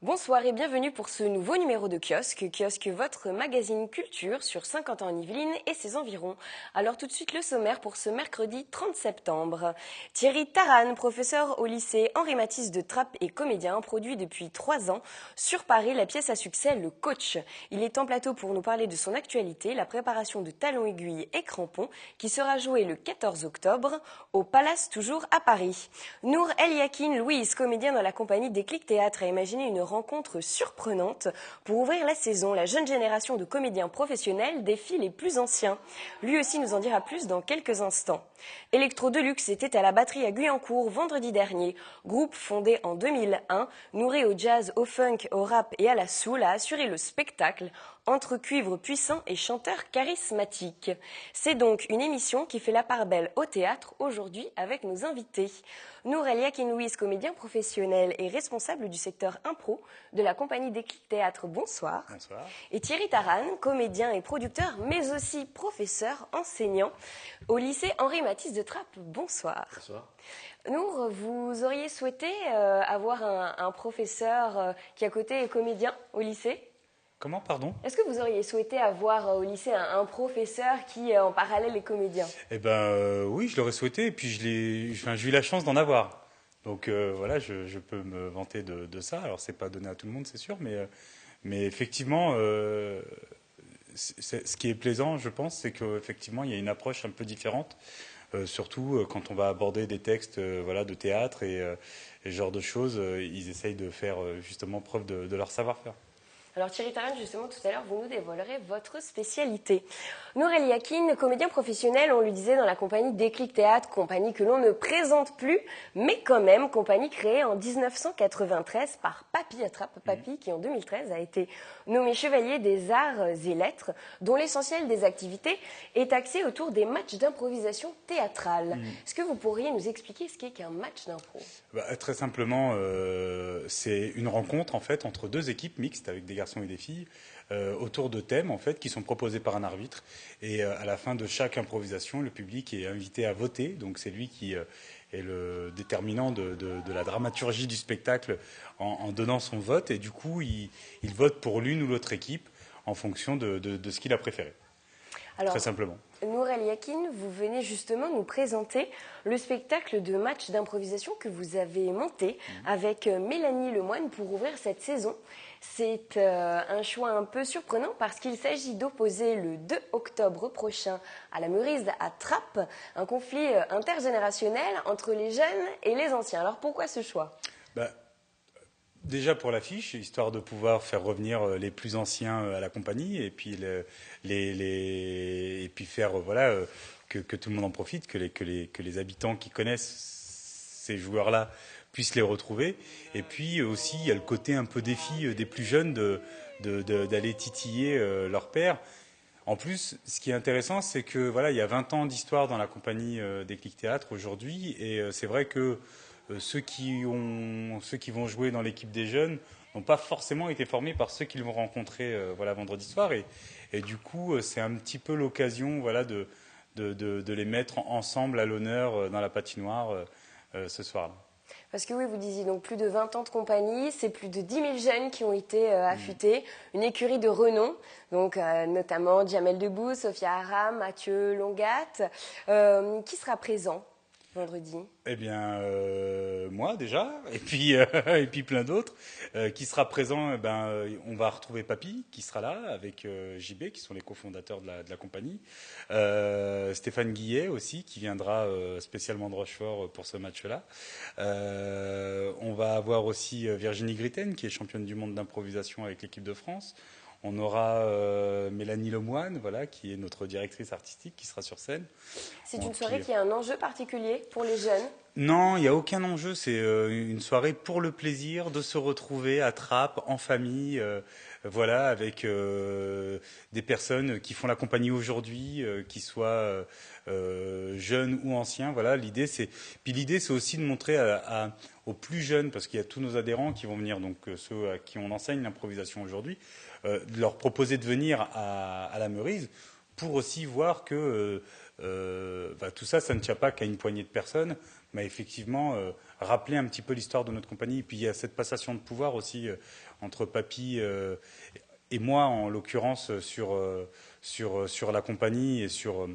Bonsoir et bienvenue pour ce nouveau numéro de Kiosque, votre magazine culture sur Saint-Quentin-en-Yvelines et ses environs. Alors tout de suite le sommaire pour ce mercredi 30 septembre. Thierry Taran, professeur au lycée Henri-Matisse de Trappes et comédien, produit depuis 3 ans sur Paris la pièce à succès Le Coach. Il est en plateau pour nous parler de son actualité, la préparation de Talons Aiguilles et Crampons qui sera jouée le 14 octobre au Palace toujours à Paris. Nour El Yakin Louise, comédien dans la compagnie Déclic Théâtre, a imaginé une rencontre surprenante. Pour ouvrir la saison, la jeune génération de comédiens professionnels défie les plus anciens. Lui aussi nous en dira plus dans quelques instants. Electro Deluxe était à la batterie à Guyancourt vendredi dernier. Groupe fondé en 2001, nourri au jazz, au funk, au rap et à la soul, a assuré le spectacle entre cuivres puissants et chanteurs charismatiques. C'est donc une émission qui fait la part belle au théâtre aujourd'hui avec nos invités. Nour El Yakin Louise, comédien professionnel et responsable du secteur impro de la compagnie Déclic Théâtre, bonsoir. Bonsoir. Et Thierry Taran, comédien et producteur, mais aussi professeur, enseignant au lycée Henri-Matisse de Trappes, bonsoir. Bonsoir. Nour, vous auriez souhaité avoir un professeur qui à côté est comédien au lycée ? Comment, pardon? Est-ce que vous auriez souhaité avoir au lycée un professeur qui en parallèle est comédien? Eh ben oui, je l'aurais souhaité et puis j'ai eu la chance d'en avoir. Donc voilà, je peux me vanter de ça. Alors c'est pas donné à tout le monde, c'est sûr, mais effectivement, ce qui est plaisant, je pense, c'est qu'effectivement il y a une approche un peu différente, surtout quand on va aborder des textes voilà, de théâtre et ce genre de choses. Ils essayent de faire justement preuve de leur savoir-faire. Alors Thierry Taran, justement, tout à l'heure, vous nous dévoilerez votre spécialité. Nour El Yakin, comédien professionnel, on lui disait dans la compagnie Déclic Théâtre, compagnie que l'on ne présente plus, mais quand même, compagnie créée en 1993 par Papy Attrape, Papy qui en 2013 a été nommé chevalier des arts et lettres, dont l'essentiel des activités est axé autour des matchs d'improvisation théâtrale. Est-ce que vous pourriez nous expliquer ce qu'est qu'un match d'impro? Très simplement, c'est une rencontre en fait entre deux équipes mixtes avec des garçons et des filles autour de thèmes en fait qui sont proposés par un arbitre et à la fin de chaque improvisation, le public est invité à voter. Donc c'est lui qui est le déterminant de la dramaturgie du spectacle en donnant son vote et du coup il vote pour l'une ou l'autre équipe en fonction de ce qu'il a préféré. Alors, très simplement. Nour El Yakin, vous venez justement nous présenter le spectacle de match d'improvisation que vous avez monté avec Mélanie Lemoine pour ouvrir cette saison. C'est un choix un peu surprenant parce qu'il s'agit d'opposer le 2 octobre prochain à la Meurise à Trappes un conflit intergénérationnel entre les jeunes et les anciens. Alors pourquoi ce choix ? Déjà pour l'affiche, histoire de pouvoir faire revenir les plus anciens à la compagnie et puis et puis faire voilà que tout le monde en profite, que les habitants qui connaissent ces joueurs-là puissent les retrouver. Et puis aussi il y a le côté un peu défi des plus jeunes d'aller titiller leur père. En plus, ce qui est intéressant, c'est que voilà, il y a 20 ans d'histoire dans la compagnie Déclic Théâtre aujourd'hui, et c'est vrai que ceux qui vont jouer dans l'équipe des jeunes n'ont pas forcément été formés par ceux qu'ils vont rencontrer voilà, vendredi soir. Et du coup, c'est un petit peu l'occasion voilà, de les mettre ensemble à l'honneur dans la patinoire ce soir-là. Parce que oui, vous disiez donc plus de 20 ans de compagnie, c'est plus de 10 000 jeunes qui ont été affûtés, une écurie de renom, donc notamment Jamel Debbouze, Sophia Aram, Mathieu Longat. Qui sera présent vendredi? Eh bien, moi déjà, et puis plein d'autres. Qui sera présent, on va retrouver Papy, qui sera là, avec JB, qui sont les cofondateurs de la compagnie. Stéphane Guillet aussi, qui viendra spécialement de Rochefort pour ce match-là. On va avoir aussi Virginie Gritten, qui est championne du monde d'improvisation avec l'équipe de France. On aura Mélanie Lemoine, voilà, qui est notre directrice artistique, qui sera sur scène. C'est une soirée qui a un enjeu particulier pour les jeunes. Non, il n'y a aucun enjeu. C'est une soirée pour le plaisir de se retrouver à Trappes, en famille, voilà, avec des personnes qui font la compagnie aujourd'hui, qui soient jeunes ou anciens. Voilà, l'idée, c'est aussi de montrer aux plus jeunes, parce qu'il y a tous nos adhérents qui vont venir, donc ceux à qui on enseigne l'improvisation aujourd'hui, de leur proposer de venir à la Meurise pour aussi voir que tout ça, ça ne tient pas qu'à une poignée de personnes, mais effectivement rappeler un petit peu l'histoire de notre compagnie. Et puis il y a cette passation de pouvoir aussi entre Papy et moi, en l'occurrence, sur la compagnie et sur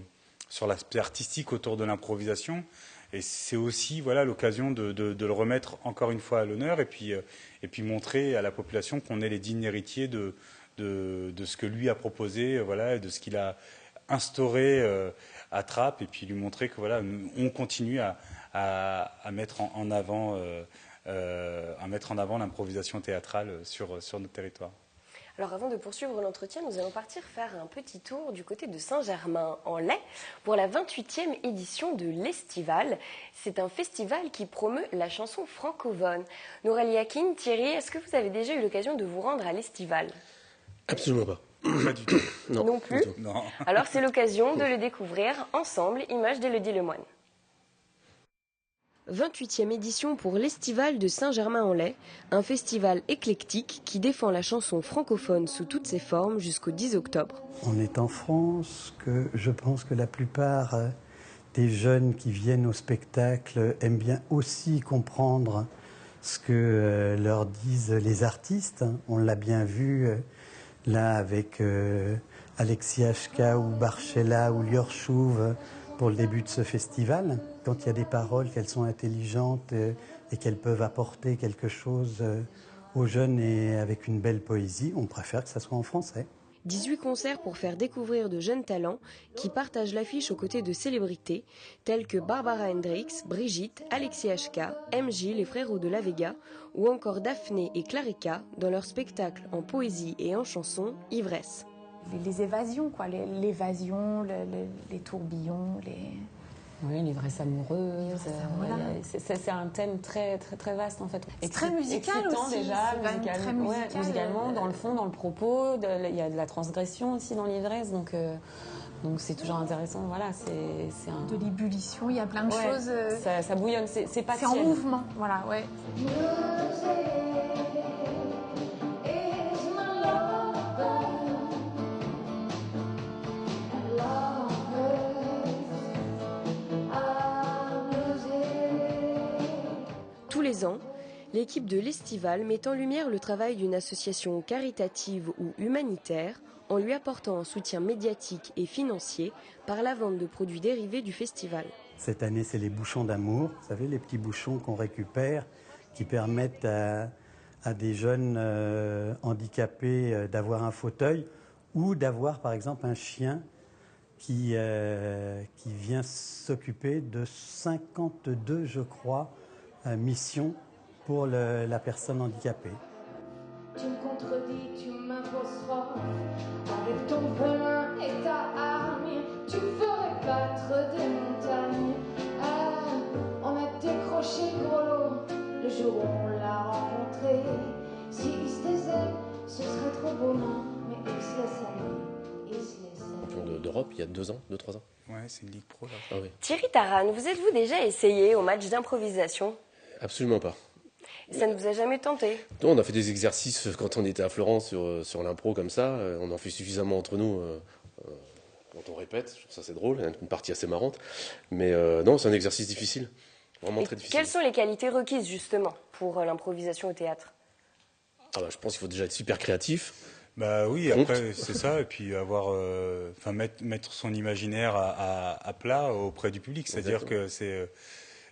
l'aspect artistique autour de l'improvisation. Et c'est aussi voilà, l'occasion de le remettre encore une fois à l'honneur et puis montrer à la population qu'on est les dignes héritiers de ce que lui a proposé, voilà, et de ce qu'il a instauré à Trappes, et puis lui montrer que voilà, on continue à mettre en avant l'improvisation théâtrale sur notre territoire. Alors avant de poursuivre l'entretien, nous allons partir faire un petit tour du côté de Saint-Germain-en-Laye pour la 28e édition de l'Estival. C'est un festival qui promeut la chanson francophone. Nourelie Akin, Thierry, est-ce que vous avez déjà eu l'occasion de vous rendre à l'Estival? Absolument pas. Pas du tout. Non plus. Non. Alors c'est l'occasion de le découvrir ensemble, image d'Élodie Lemoine. 28e édition pour l'Estival de Saint-Germain-en-Laye, un festival éclectique qui défend la chanson francophone sous toutes ses formes jusqu'au 10 octobre. On est en France, que je pense que la plupart des jeunes qui viennent au spectacle aiment bien aussi comprendre ce que leur disent les artistes. On l'a bien vu là avec Alexis HK ou Barchella ou Lior Chouve pour le début de ce festival. Quand il y a des paroles, qu'elles sont intelligentes et qu'elles peuvent apporter quelque chose aux jeunes et avec une belle poésie, on préfère que ça soit en français. 18 concerts pour faire découvrir de jeunes talents qui partagent l'affiche aux côtés de célébrités telles que Barbara Hendricks, Brigitte, Alexis HK, MJ, les Frérots de la Vega ou encore Daphné et Clarica dans leur spectacle en poésie et en chanson Ivresse. Les évasions, quoi, l'évasion, les tourbillons, Oui, l'ivresse amoureuse. Voilà. C'est un thème très, très, très vaste en fait. C'est très musical aussi. Déjà, très musical. musicalement, dans le fond, dans le propos. Il y a de la transgression aussi dans l'ivresse, donc c'est toujours intéressant. Voilà, c'est de l'ébullition, il y a plein de choses. Ça bouillonne, c'est pas C'est en mouvement, voilà, ouais. Tous les ans, l'équipe de l'Estival met en lumière le travail d'une association caritative ou humanitaire en lui apportant un soutien médiatique et financier par la vente de produits dérivés du festival. Cette année, c'est les bouchons d'amour, vous savez, les petits bouchons qu'on récupère qui permettent à des jeunes handicapés d'avoir un fauteuil ou d'avoir par exemple un chien qui vient s'occuper de 52, je crois, missions pour la personne handicapée. Tu me contredis, tu m'apostrophes, avec ton venin et ta armure, tu ferais battre des montagnes. Ah, on a décroché le gros lot, le jour où on l'a rencontré. Si il se taisait, ce serait trop beau, non, mais il se laisse aller, il se laisse aller. D'Europe, il y a 2 ans, 2-3 ans. Ouais, c'est une ligue pro là. Ah oui. Thierry Taran, vous êtes-vous déjà essayé au match d'improvisation? Absolument pas. Ça ne vous a jamais tenté? Non, on a fait des exercices quand on était à Florence sur l'impro comme ça. On en fait suffisamment entre nous quand on répète. Je trouve ça c'est drôle, il y a une partie assez marrante. Mais non, c'est un exercice difficile, vraiment très difficile. Quelles sont les qualités requises justement pour l'improvisation au théâtre? Je pense qu'il faut déjà être super créatif. Bah oui, après c'est ça, et puis mettre son imaginaire à plat auprès du public, c'est-à-dire que c'est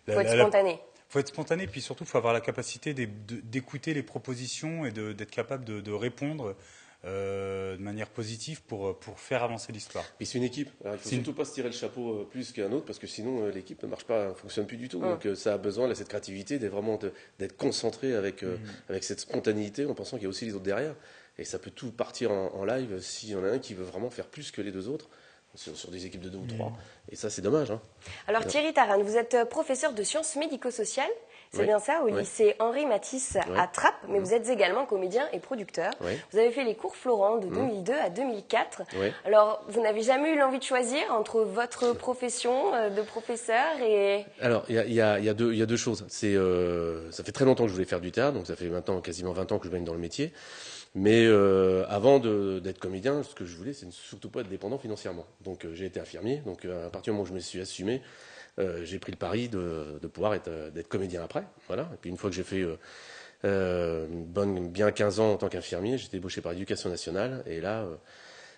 faut être spontané. Faut être spontané, puis surtout faut avoir la capacité d'écouter les propositions et d'être capable de répondre de manière positive pour faire avancer l'histoire. Et c'est une équipe. Alors, il faut surtout pas se tirer le chapeau plus qu'un autre, parce que sinon l'équipe ne marche pas, ne fonctionne plus du tout. Donc ça a besoin de cette créativité, d'être concentré avec cette spontanéité, en pensant qu'il y a aussi les autres derrière. Et ça peut tout partir en live s'il y en a un qui veut vraiment faire plus que les deux autres. sur des équipes de 2 ou 3. Et ça, c'est dommage. Hein. Alors Thierry Taran, vous êtes professeur de sciences médico-sociales, c'est Oui. bien ça, au Oui. lycée Henri Matisse à Trappes, mais vous êtes également comédien et producteur. Oui. Vous avez fait les cours Florent de 2002 à 2004. Oui. Alors, vous n'avez jamais eu l'envie de choisir entre votre profession de professeur et... Alors, il y a deux choses. Ça fait très longtemps que je voulais faire du théâtre, donc ça fait maintenant quasiment 20 ans que je baigne dans le métier. Mais avant d'être comédien, ce que je voulais, c'est surtout pas être dépendant financièrement. Donc j'ai été infirmier, donc à partir du moment où je me suis assumé, j'ai pris le pari de pouvoir d'être comédien après. Voilà. Et puis une fois que j'ai fait bien 15 ans en tant qu'infirmier, j'ai été ébauché par l'Éducation nationale. Et là,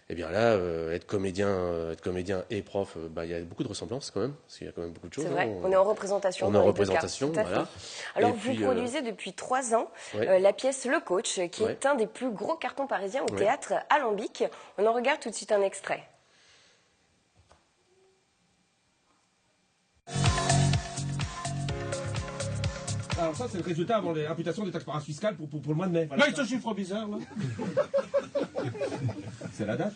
être comédien et prof, il y a beaucoup de ressemblances quand même, parce qu'il y a quand même beaucoup de choses. C'est vrai, on est en représentation. On est dans en les deux représentation, cas, tout à voilà. fait. Alors, Et vous puis, produisez depuis 3 ans ouais. la pièce Le Coach, qui Ouais. est un des plus gros cartons parisiens au Ouais. théâtre Alambic. On en regarde tout de suite un extrait. Alors ça, c'est le résultat avant les imputations des taxes par fiscales pour le mois de mai. Voilà. Là, il ce chiffre bizarre, là. C'est la date.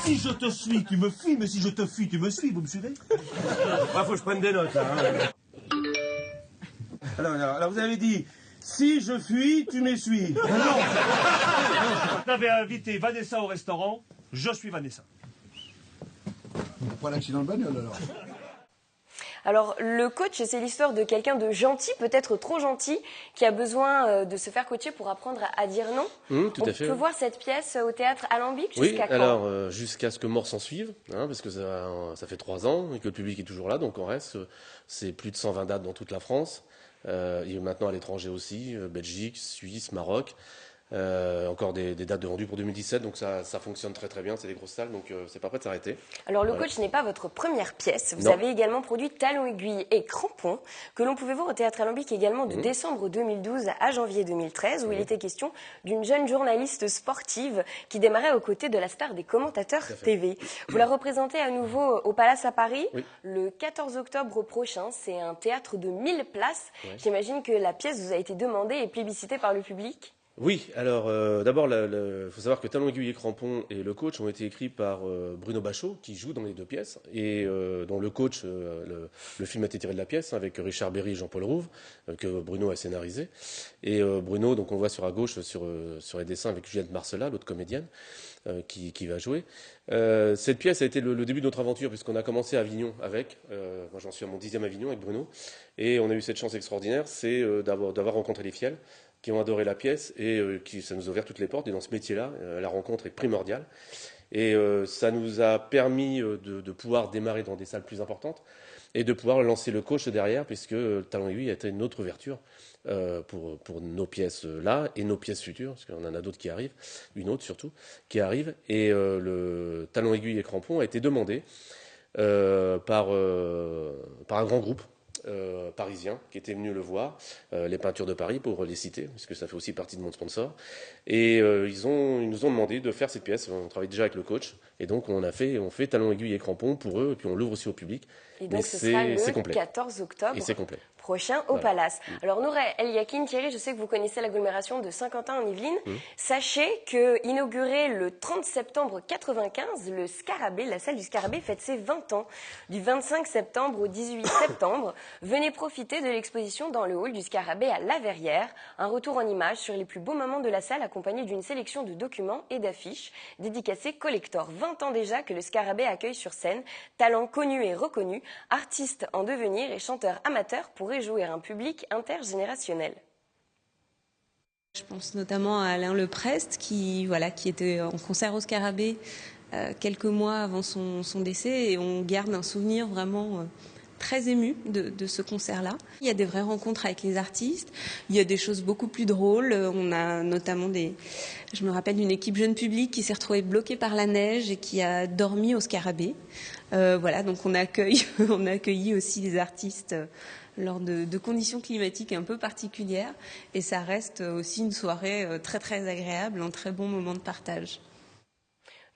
Si je te suis, tu me fuis, mais si je te fuis, tu me suis, vous me suivez? Faut que je prenne des notes, là. Hein. Alors, vous avez dit, si je fuis, tu m'essuies. Non. Vous avez invité Vanessa au restaurant, je suis Vanessa. Pas l'accident de bagnole alors. Alors, Le Coach, c'est l'histoire de quelqu'un de gentil, peut-être trop gentil, qui a besoin de se faire coacher pour apprendre à dire non. Tout à fait. On peut voir cette pièce au théâtre Alambic Oui, jusqu'à quand? alors jusqu'à ce que mort s'en suive, hein, parce que ça fait 3 ans et que le public est toujours là, donc on reste. C'est plus de 120 dates dans toute la France. Il est maintenant à l'étranger aussi, Belgique, Suisse, Maroc. Encore des dates de vendues pour 2017, donc ça fonctionne très très bien, c'est des grosses salles, donc c'est pas prêt de s'arrêter. Alors, Le Voilà. Coach n'est pas votre première pièce. Vous Non. avez également produit Talons aiguilles et Crampons, que l'on pouvait voir au théâtre Alambic également de décembre 2012 à janvier 2013, où il était question d'une jeune journaliste sportive qui démarrait aux côtés de la star des commentateurs TV. Vous la représentez à nouveau au Palace à Paris Oui. le 14 octobre prochain. C'est un théâtre de 1000 places. Ouais. J'imagine que la pièce vous a été demandée et plébiscitée par le public. Oui, alors d'abord, il faut savoir que Talons aiguilles et Crampons et Le Coach ont été écrits par Bruno Bachot, qui joue dans les 2 pièces, et dont Le Coach, le film a été tiré de la pièce, avec Richard Berry et Jean-Paul Rouve, que Bruno a scénarisé. Et Bruno, donc on voit sur à gauche, sur les dessins, avec Juliette Marcella, l'autre comédienne, qui va jouer. Cette pièce a été le début de notre aventure, puisqu'on a commencé à Avignon avec, moi j'en suis à mon 10e Avignon avec Bruno, et on a eu cette chance extraordinaire, c'est d'avoir rencontré les Fiels, qui ont adoré la pièce et ça nous a ouvert toutes les portes. Et dans ce métier-là, la rencontre est primordiale. Et ça nous a permis de pouvoir démarrer dans des salles plus importantes et de pouvoir lancer Le Coach derrière, puisque Talons aiguilles a été une autre ouverture pour nos pièces là et nos pièces futures, parce qu'on en a d'autres qui arrivent, une autre surtout, qui arrive. Et le Talons aiguilles et Crampons a été demandé par un grand groupe parisien qui était venu le voir, les Peintures de Paris pour les citer, parce que ça fait aussi partie de mon sponsor. Et ils nous ont demandé de faire cette pièce. On travaille déjà avec Le Coach, et donc on fait Talons aiguilles et Crampons pour eux, et puis on l'ouvre aussi au public. Et mais donc, ce sera le complet. 14 octobre. Et c'est complet. Prochain au Voilà. Palace. Alors Noura El Yakin, Thierry, je sais que vous connaissez l'agglomération de Saint-Quentin en Yvelines. Sachez que inauguré le 30 septembre 95, le Scarabée, la salle du Scarabée fête ses 20 ans. Du 25 septembre au 18 septembre, venez profiter de l'exposition dans le hall du Scarabée à La Verrière. Un retour en images sur les plus beaux moments de la salle accompagné d'une sélection de documents et d'affiches dédicacés collector. 20 ans déjà que le Scarabée accueille sur scène talents connus et reconnus, artistes en devenir et chanteurs amateurs pour réjouir un public intergénérationnel. Je pense notamment à Alain Leprest qui était en concert au Scarabée quelques mois avant son décès, et on garde un souvenir vraiment très ému de ce concert-là. Il y a des vraies rencontres avec les artistes, il y a des choses beaucoup plus drôles. On a notamment je me rappelle d'une équipe jeune public qui s'est retrouvée bloquée par la neige et qui a dormi au Scarabée. Donc on a accueilli aussi des artistes lors de conditions climatiques un peu particulières, et ça reste aussi une soirée très très agréable, un très bon moment de partage.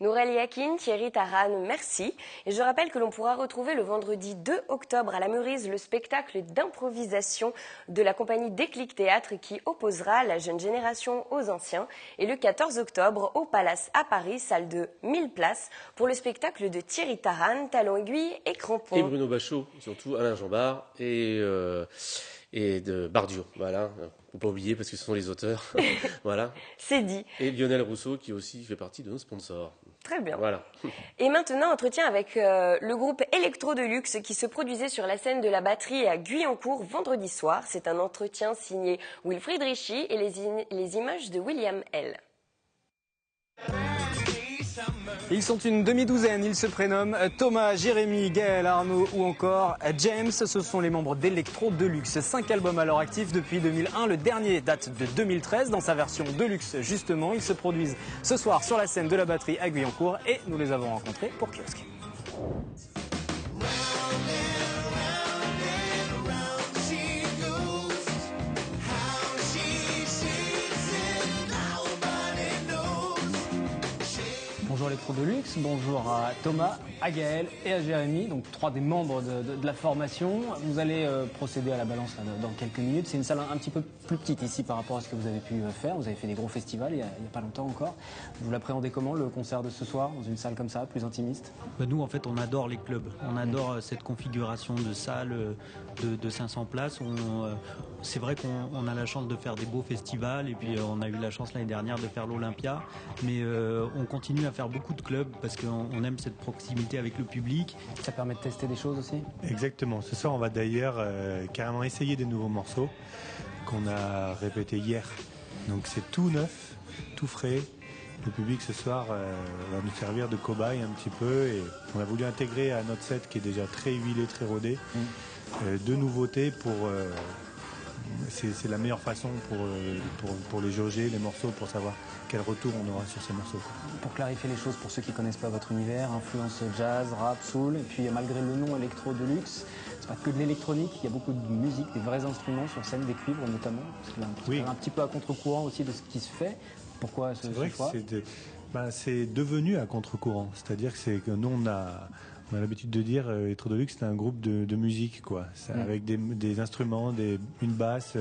Nourel Yakin, Thierry Taran, merci. Et je rappelle que l'on pourra retrouver le vendredi 2 octobre à la Meurise le spectacle d'improvisation de la compagnie Déclic Théâtre qui opposera la jeune génération aux anciens. Et le 14 octobre au Palace à Paris, salle de 1000 places, pour le spectacle de Thierry Taran, Talons aiguilles et crampons. Et Bruno Bachot, surtout Alain Jambard et de Bardio. Voilà, faut pas oublier parce que ce sont les auteurs. Voilà. C'est dit. Et Lionel Rousseau qui aussi fait partie de nos sponsors. Très bien. Voilà. Et maintenant, entretien avec le groupe Electro Deluxe qui se produisait sur la scène de la batterie à Guyancourt vendredi soir. C'est un entretien signé Wilfried Richie et les images de William L. Ils sont une demi-douzaine, ils se prénomment Thomas, Jérémy, Gaël, Arnaud ou encore James. Ce sont les membres d'Electro Deluxe. 5 albums à leur actif depuis 2001. Le dernier date de 2013 dans sa version Deluxe justement. Ils se produisent ce soir sur la scène de la batterie à Guyancourt et nous les avons rencontrés pour Kiosque. Bonjour Electro Deluxe, bonjour à Thomas, à Gaël et à Jérémy, donc 3 des membres de la formation. Vous allez procéder à la balance là, dans quelques minutes. C'est une salle un petit peu plus petite ici par rapport à ce que vous avez pu faire. Vous avez fait des gros festivals il y a pas longtemps encore. Vous l'appréhendez comment le concert de ce soir dans une salle comme ça, plus intimiste? Nous en fait on adore les clubs, on adore cette configuration de salle de 500 places. C'est vrai qu'on a la chance de faire des beaux festivals et puis on a eu la chance l'année dernière de faire l'Olympia, mais on continue à faire beaucoup de clubs parce qu'on aime cette proximité avec le public. Ça permet de tester des choses aussi? Exactement, ce soir on va d'ailleurs carrément essayer des nouveaux morceaux qu'on a répétés hier. Donc c'est tout neuf, tout frais. Le public ce soir va nous servir de cobaye un petit peu et on a voulu intégrer à notre set qui est déjà très huilé, très rodé, deux nouveautés pour... c'est la meilleure façon pour les jauger, les morceaux, pour savoir quel retour on aura sur ces morceaux. Pour clarifier les choses, pour ceux qui ne connaissent pas votre univers, influence jazz, rap, soul, et puis malgré le nom Electro Deluxe, c'est pas que de l'électronique, il y a beaucoup de musique, des vrais instruments sur scène, des cuivres notamment, parce que là, c'est un petit peu à contre-courant aussi de ce qui se fait. Pourquoi ce choix? C'est devenu à contre-courant, c'est-à-dire que nous on a l'habitude de dire Electro Deluxe c'est un groupe de musique quoi, avec des instruments, une basse,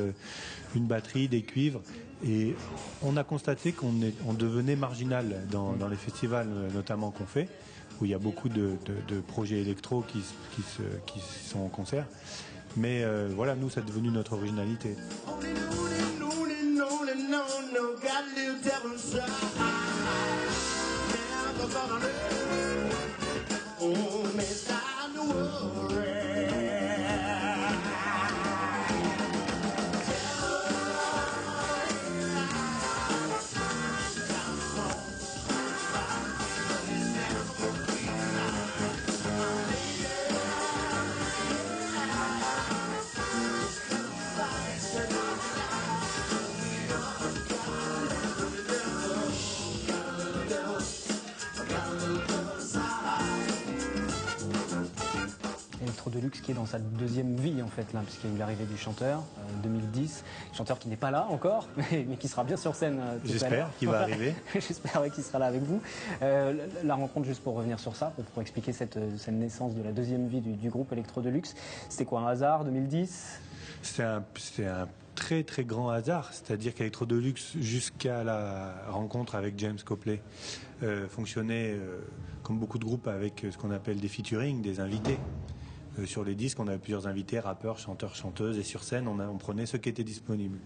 une batterie, des cuivres, et on a constaté qu'on devenait marginal dans les festivals notamment qu'on fait, où il y a beaucoup de projets électro qui sont en concert, mais voilà, nous ça a devenu notre originalité. Deluxe qui est dans sa deuxième vie en fait là, puisqu'il y a eu l'arrivée du chanteur 2010, chanteur qui n'est pas là encore, mais qui sera bien sur scène. J'espère qu'il va arriver. J'espère qu'il sera là avec vous. La rencontre, juste pour revenir sur ça, pour expliquer cette naissance de la deuxième vie du groupe Electro Deluxe, c'était quoi, un hasard 2010? C'est un très très grand hasard, c'est-à-dire qu'Electro Deluxe, jusqu'à la rencontre avec James Copley, fonctionnait comme beaucoup de groupes avec ce qu'on appelle des featuring, des invités. Sur les disques, on avait plusieurs invités, rappeurs, chanteurs, chanteuses, et sur scène, on prenait ce qui était disponible.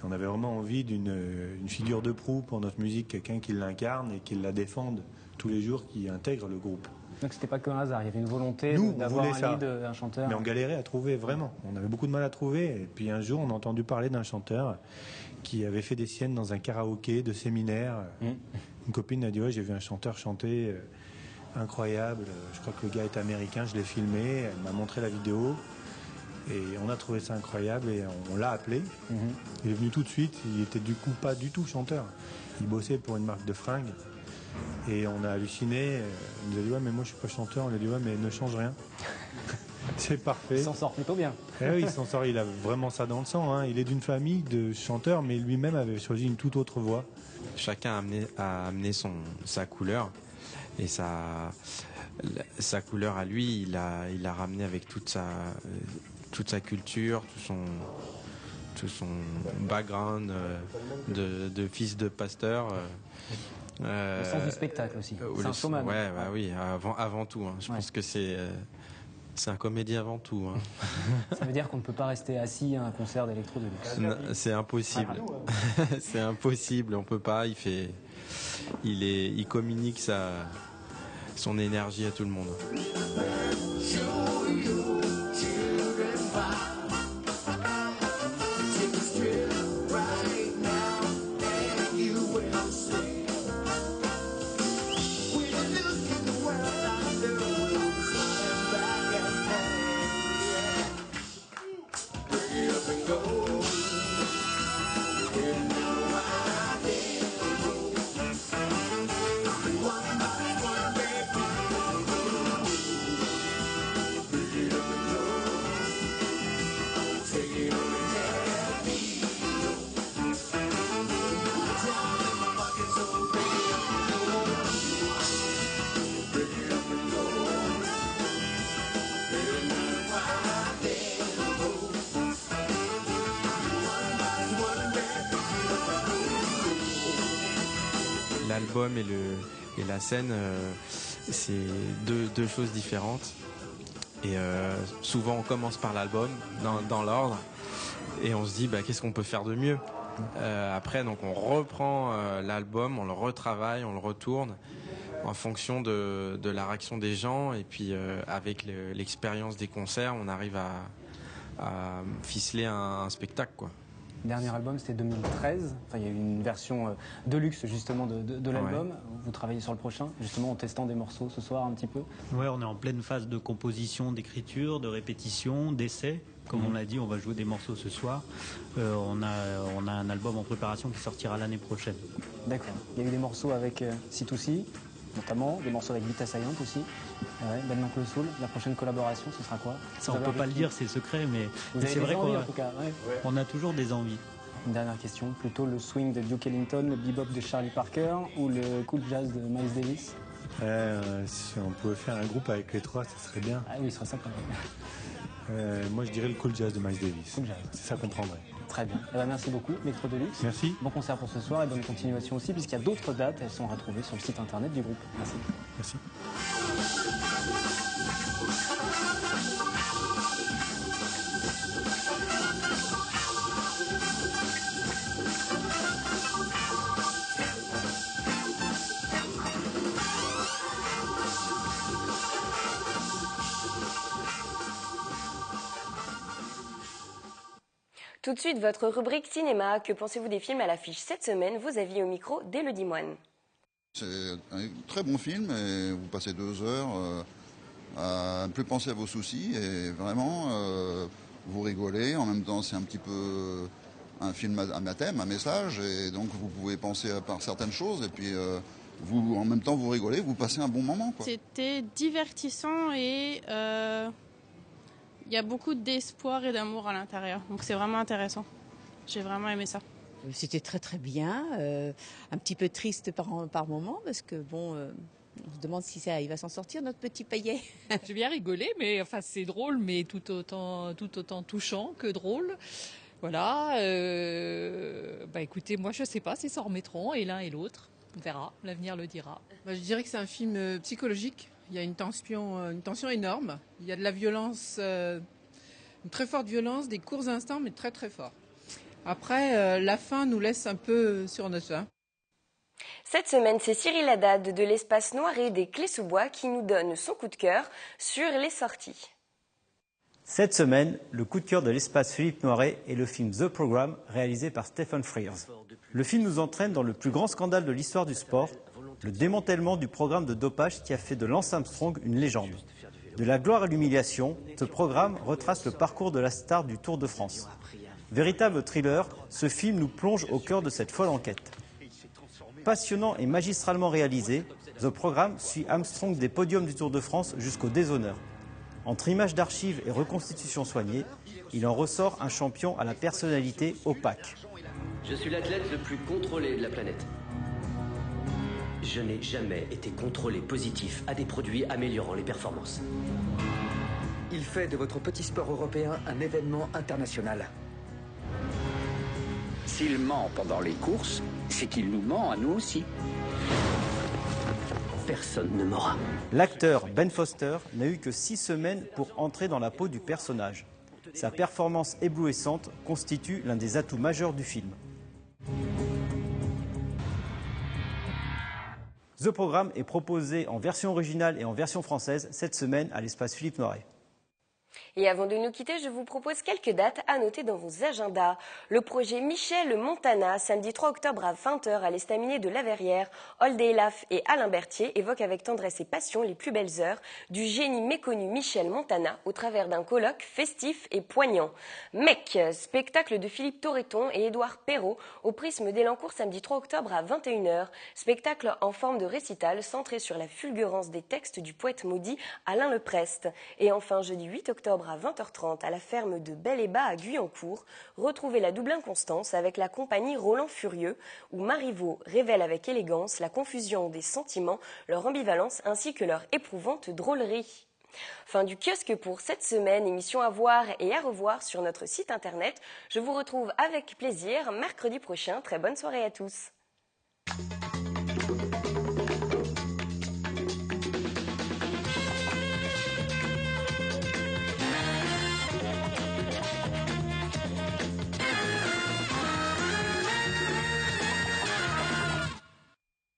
On avait vraiment envie d'une figure de proue pour notre musique, quelqu'un qui l'incarne et qui la défende tous les jours, qui intègre le groupe. Donc c'était pas qu'un hasard, il y avait une volonté d'avoir un lead, un chanteur. Mais on galérait à trouver, vraiment. On avait beaucoup de mal à trouver. Et puis un jour, on a entendu parler d'un chanteur qui avait fait des siennes dans un karaoké de séminaire. Une copine a dit « Ouais, j'ai vu un chanteur chanter... incroyable, je crois que le gars est américain, je l'ai filmé, elle m'a montré la vidéo et on a trouvé ça incroyable et on l'a appelé. Il est venu tout de suite, il était du coup pas du tout chanteur, il bossait pour une marque de fringues et on a halluciné, il nous a dit ouais mais moi je suis pas chanteur, on lui a dit ouais mais ne change rien. C'est parfait. Il s'en sort plutôt bien. Oui, il s'en sort, il a vraiment ça dans le sang, hein. Il est d'une famille de chanteurs mais lui-même avait choisi une toute autre voie. Chacun a amené sa couleur. Et sa couleur à lui, il l'a ramené avec toute sa culture, tout son background de fils de pasteur. Le sens du spectacle aussi. C'est un showman. Ouais, bah oui, avant tout. Hein. Je pense que c'est un comédien avant tout. Hein. Ça veut dire qu'on ne peut pas rester assis à un concert d'électro de luxe. C'est impossible. C'est impossible. On peut pas. Il communique son énergie à tout le monde. L'album et la scène, c'est deux choses différentes. Et souvent on commence par l'album dans l'ordre et on se dit qu'est-ce qu'on peut faire de mieux. Après donc on reprend l'album, on le retravaille, on le retourne en fonction de la réaction des gens et puis avec l'expérience des concerts on arrive à ficeler un spectacle quoi. Le dernier album, c'était 2013. Enfin, il y a eu une version deluxe, justement, de l'album. Ouais. Vous travaillez sur le prochain, justement, en testant des morceaux ce soir, un petit peu. Ouais, on est en pleine phase de composition, d'écriture, de répétition, d'essai. Comme on l'a dit, on va jouer des morceaux ce soir. On a un album en préparation qui sortira l'année prochaine. D'accord. Il y a eu des morceaux avec C2C, notamment, des morceaux avec Beat Assaillant aussi. Ben L'Oncle Soul, la prochaine collaboration, ce sera quoi? Ça, on ne peut pas le dire, c'est secret, mais c'est vrai qu'on a toujours des envies. Une dernière question, plutôt le swing de Duke Ellington, le bebop de Charlie Parker ou le cool jazz de Miles Davis? Si on pouvait faire un groupe avec les trois, ça serait bien. Ah oui, ce serait ça quand même. Moi, je dirais le cool jazz de Miles Davis. Cool jazz. C'est ça qu'on prendrait. Très bien. Merci beaucoup, Electro Deluxe. Merci. Bon concert pour ce soir et bonne continuation aussi, puisqu'il y a d'autres dates. Elles sont retrouvées sur le site internet du groupe. Merci. Merci. Tout de suite, votre rubrique cinéma. Que pensez-vous des films à l'affiche cette semaine? Vos avis au micro d'Élodie Moine. C'est un très bon film et vous passez 2 heures à ne plus penser à vos soucis et vraiment vous rigolez. En même temps, c'est un petit peu un film à thème, un message et donc vous pouvez penser par certaines choses et puis en même temps vous rigolez, vous passez un bon moment. C'était divertissant et il y a beaucoup d'espoir et d'amour à l'intérieur. Donc c'est vraiment intéressant. J'ai vraiment aimé ça. C'était très très bien. Un petit peu triste par moment parce que bon, on se demande si il va s'en sortir notre petit paillet. J'ai bien rigolé, mais enfin c'est drôle, mais tout autant touchant que drôle. Voilà. Écoutez, moi je sais pas, c'est s'en remettront et l'un et l'autre. On verra, l'avenir le dira. Je dirais que c'est un film psychologique. Il y a une tension énorme. Il y a de la violence, une très forte violence, des courts instants, mais très très forts. Après, la fin nous laisse un peu sur notre faim. Cette semaine, c'est Cyril Haddad de l'Espace Noiret des Clés-sous-Bois qui nous donne son coup de cœur sur les sorties. Cette semaine, le coup de cœur de l'Espace Philippe Noiret est le film The Program, réalisé par Stephen Frears. Le film nous entraîne dans le plus grand scandale de l'histoire du sport, le démantèlement du programme de dopage qui a fait de Lance Armstrong une légende. De la gloire à l'humiliation, ce programme retrace le parcours de la star du Tour de France. Véritable thriller, ce film nous plonge au cœur de cette folle enquête. Passionnant et magistralement réalisé, The Program suit Armstrong des podiums du Tour de France jusqu'au déshonneur. Entre images d'archives et reconstitutions soignées, il en ressort un champion à la personnalité opaque. Je suis l'athlète le plus contrôlé de la planète. Je n'ai jamais été contrôlé positif à des produits améliorant les performances. Il fait de votre petit sport européen un événement international. S'il ment pendant les courses, c'est qu'il nous ment à nous aussi. Personne ne m'aura. L'acteur Ben Foster n'a eu que 6 semaines pour entrer dans la peau du personnage. Sa performance éblouissante constitue l'un des atouts majeurs du film. The Programme est proposé en version originale et en version française cette semaine à l'espace Philippe Noiret. Et avant de nous quitter, je vous propose quelques dates à noter dans vos agendas. Le projet Michel Montana, samedi 3 octobre à 20h à l'estaminet de La Verrière. Holde Elaf et Alain Berthier évoquent avec tendresse et passion les plus belles heures du génie méconnu Michel Montana au travers d'un colloque festif et poignant. Mec, spectacle de Philippe Torreton et Édouard Perrault au Prisme d'Elancourt samedi 3 octobre à 21h. Spectacle en forme de récital centré sur la fulgurance des textes du poète maudit Alain Leprest. Et enfin, jeudi 8 octobre à 20h30 à la ferme de Bel-et-Bas à Guyancourt, retrouvez la double inconstance avec la compagnie Roland Furieux, où Marivaux révèle avec élégance la confusion des sentiments, leur ambivalence ainsi que leur éprouvante drôlerie. Fin du kiosque pour cette semaine, émission à voir et à revoir sur notre site internet. Je vous retrouve avec plaisir mercredi prochain. Très bonne soirée à tous.